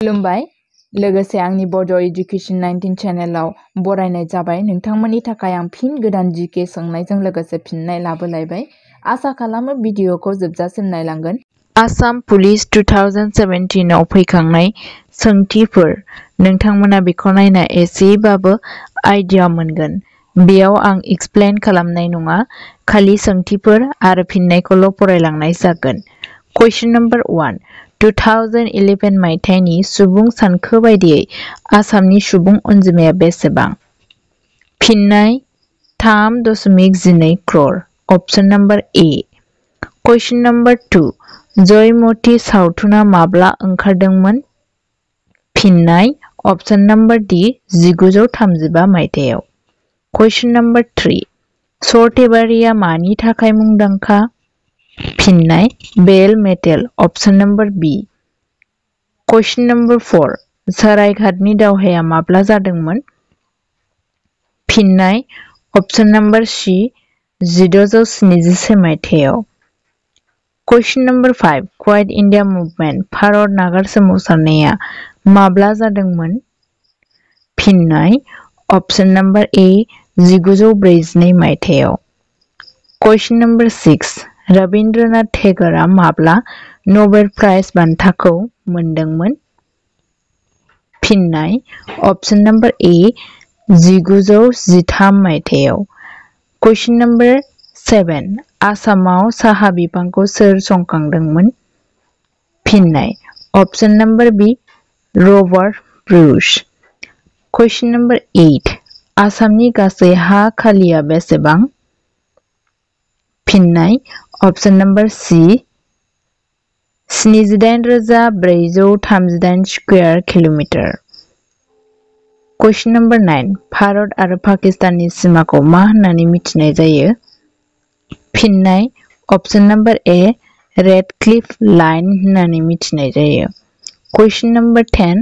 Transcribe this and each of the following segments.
खुलुमबाय लोगोसे आंनि बड' एजुकेशन 19 चेनेलाव बरायनाय जाबाय। नोंथांमोननि थाखाय आं फिन गोदान जीके सोंनायजों लोगोसे फिननाय लाबोलायबाय। आसा खालामो भिडिअखौ जोबजासिम नायलांगोन। आसाम पुलिस 2017 आव फैखांनाय सोंथिफोर नोंथांमोना बेखौ नायना एसेबाबो आइडिया मोनगोन। बेयाव आं एक्सप्लेन खालामनाय नङा, खालि सोंथिफोर आरो फिननायखौल' फरायलांनाय जागोन। कुइसन नम्बर 1 2011 मायथाइनि सुबुं सानखो बायदियै आसामनि सुबुं अनजिमाया बेसेबां? फिननाय 3.12 क्रर। अपशन नम्बर ए। कुइसन नम्बर 2 जयमती सावथुना माब्ला ओंखारदोंमोन? फिननाय अपशन नम्बर डी 1935 मायथाइयाव। कुइसन नम्बर 3 सर्थेबारिया मानि थाखाय मुंदांखा? फिननाय bell metal. Option number B. Question number 4 सरायघाटनि दावहाया माब्ला जादोंमोन? फिननाय अपशन नम्बर सी 1676 मायथाइयाव। Question number 5 quit India movement Bharat नागार सोमावसारनाया माब्ला जादोंमोन? फिननाय अपशन नम्बर ए 1942 मायथाइयाव। कुइसन नम्बर 6 रबीन्द्रनाथ टेगरआ माब्ला नबेल प्राइज बान्थाखौ मोनदोंमोन? फिननाय अपशन नम्बर ए 1913 मायथाइयाव। कुइसन नम्बर 7 आसामाव साहा बिफांखौ सोर संखांदोंमोन? फिननाय option number B Robert Bruce. Question number 8 आसामनि गासै हा खालिया बेसेबां? फिननाय option number C 78,438 square kilometre. Question number 9 Bharat आरो पाकिस्ताननि सिमाखौ मा होननानै मिथिनाय जायो? फिननाय option number A Radcliffe line होननानै मिथिनाय जायो। कुइसन नम्बर 10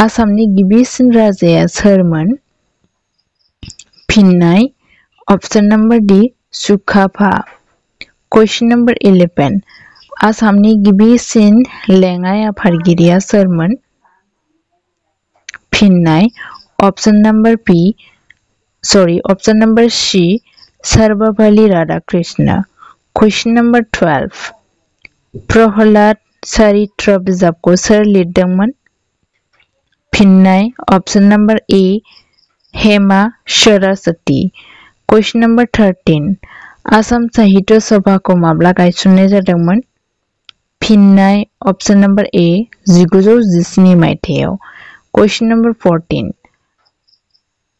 आसामनि गिबिसिन राजाया सोरमोन? फिननाय option number D Sukaphaa. Question number 11 आसामनि गिबिसिन लेङाइ आफादगिरिया सोरमोन? फिननाय option number C Sarvepalli Radhakrishna. Question number 12 Prahlad Charitra बिजाबखौ सोर लिरदोंमोन? फिननाय option number A Hema Saraswati. Question number 13 Assam Sahitya सभाखौ माब्ला गायसननाय जादोंमोन? फिननाय अपशन नम्बर ए 1917 मायथाइयाव। कुइसन नम्बर 14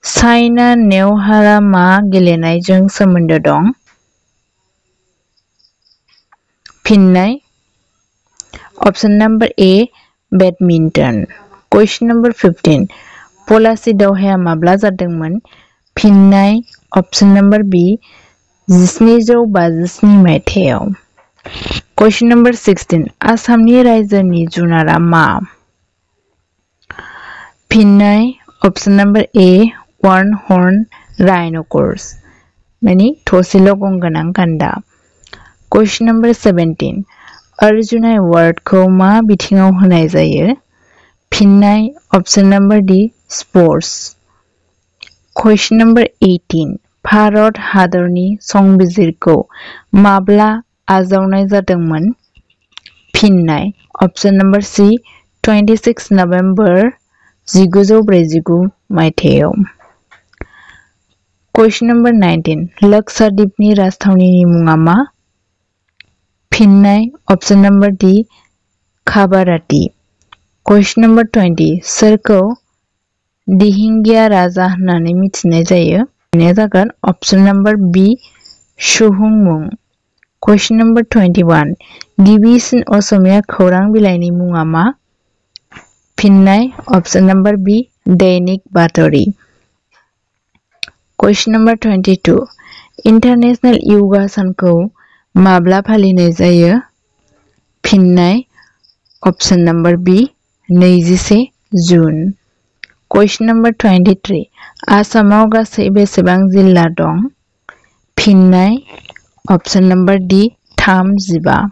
साइना नेहवालहा मा गेलेनायजों सोमोन्दो दं? फिननाय अपशन नम्बर ए बेडमिन्टन। कुइसन नम्बर 15 पलाची दावहाया माब्ला जादोंमोन? फिननाय अपशन नम्बर बी 1757 मायथाइयाव। कुइसन नम्बर 16 आसामनि रायजोनि जुनारा मा? फिननाय अपशन नम्बर ए वान हर्न राइनोकर्स माने थसेल' गं गोनां गान्दा। कुइसन नम्बर 17 अर्जुन एवार्डखौ मा बिथिङाव होनाय जायो? फिननाय अपशन नम्बर डी स्पर्ट्स। कुइसन नम्बर 18 भारत हादरनि संबिजिरखौ माब्ला आजावनाय जादोंमोन? फिननाय अपशन नम्बर सी 26 नभेम्बर 1949 मायथाइयाव। कुइसन नम्बर 19 लक्षद्वीपनि राजथावनिनि मुङा मा? फिननाय अपशन नम्बर डी कावारात्ती। कुइसन नम्बर 20 सोरखौ दिहिंगिया राजा होननानै मिथिनाय जायो? बेनो जागोन अपशन नम्बर बी सुहुंमुं। कुइसन नम्बर 21 गिबिसिन असमिया खौरां बिलाइनि मुङा मा? फिननाय अपशन नम्बर बी दैनिक बात'रि। कुइसन नम्बर 22 इन्टारनेशनेल योगा सानखौ माब्ला फालिनाय जायो? फिननाय अपशन नम्बर बी 21 जुन। कुइसन नम्बर 23 आसामाव गासै बेसेबां जिल्ला दं? फिननाय अपशन नम्बर डी 35।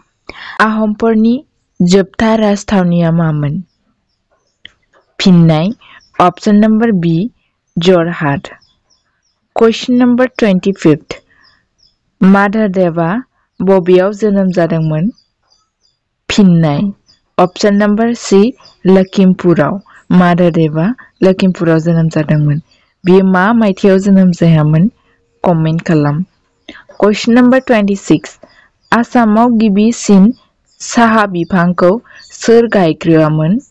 आहमफोरनि जोबथा राजथावनिया मामोन? फिननाय ऑप्शन नंबर बी जरहाट। क्वेश्चन नंबर 25 माधवदेवा बबेयाव जोनोम जादोंमोन? फिननाय ऑप्शन नंबर सी लखिमपुराव। माधवदेवा लखिमपुराव जोनोम जादोंमोन। बियो मा मायथाइयाव जोनोम जायामोन? कमेन्ट खालाम। क्वेश्चन नंबर 26 आसामाव गिबिसिन साहा बिफांखौ सोर गायग्रोआमोन?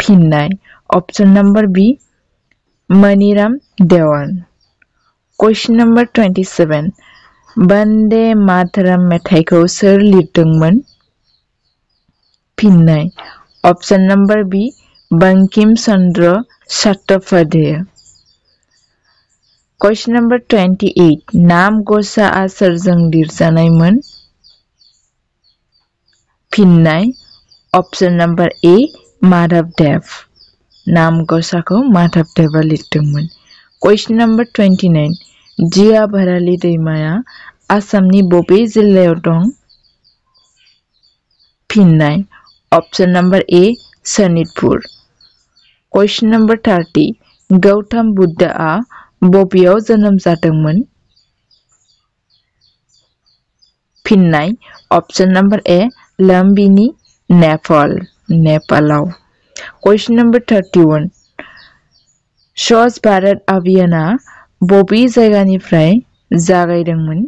फिननाय ऑप्शन नंबर बी मणिराम देवान। क्वेश्चन नंबर 27 वंदे मातरम मेथाइखौ सोर लिरदोंमोन? फिननाय ऑप्शन नंबर बी बंकिम चंद्र चट्टोपाध्याय। क्वेश्चन नंबर 28 नाम गसाआ सोरजों लिरजानायमोन? फिननाय ऑप्शन नंबर ए माधवदेव। नाम गसाखौ माधवदेवा लिरदोंमोन। क्वेश्चन नंबर 29 जिया भराली दैमाया आसामनि बबे जिल्लायाव दं? फिननाय option number A Sonitpur. Question number 30 Gautam बुद्धआ बबेयाव जोनोम जादोंमोन? फिननाय ऑप्शन नंबर ए लुम्बिनी नेपालाव। क्वेश्चन नंबर 31 स्वच्छ भारत अभियाना बबे जायगानिफ्राय जागायदोंमोन?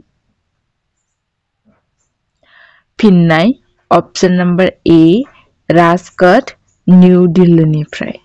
फिननाय option number A Rajkot new दिल्लीनिफ्राय।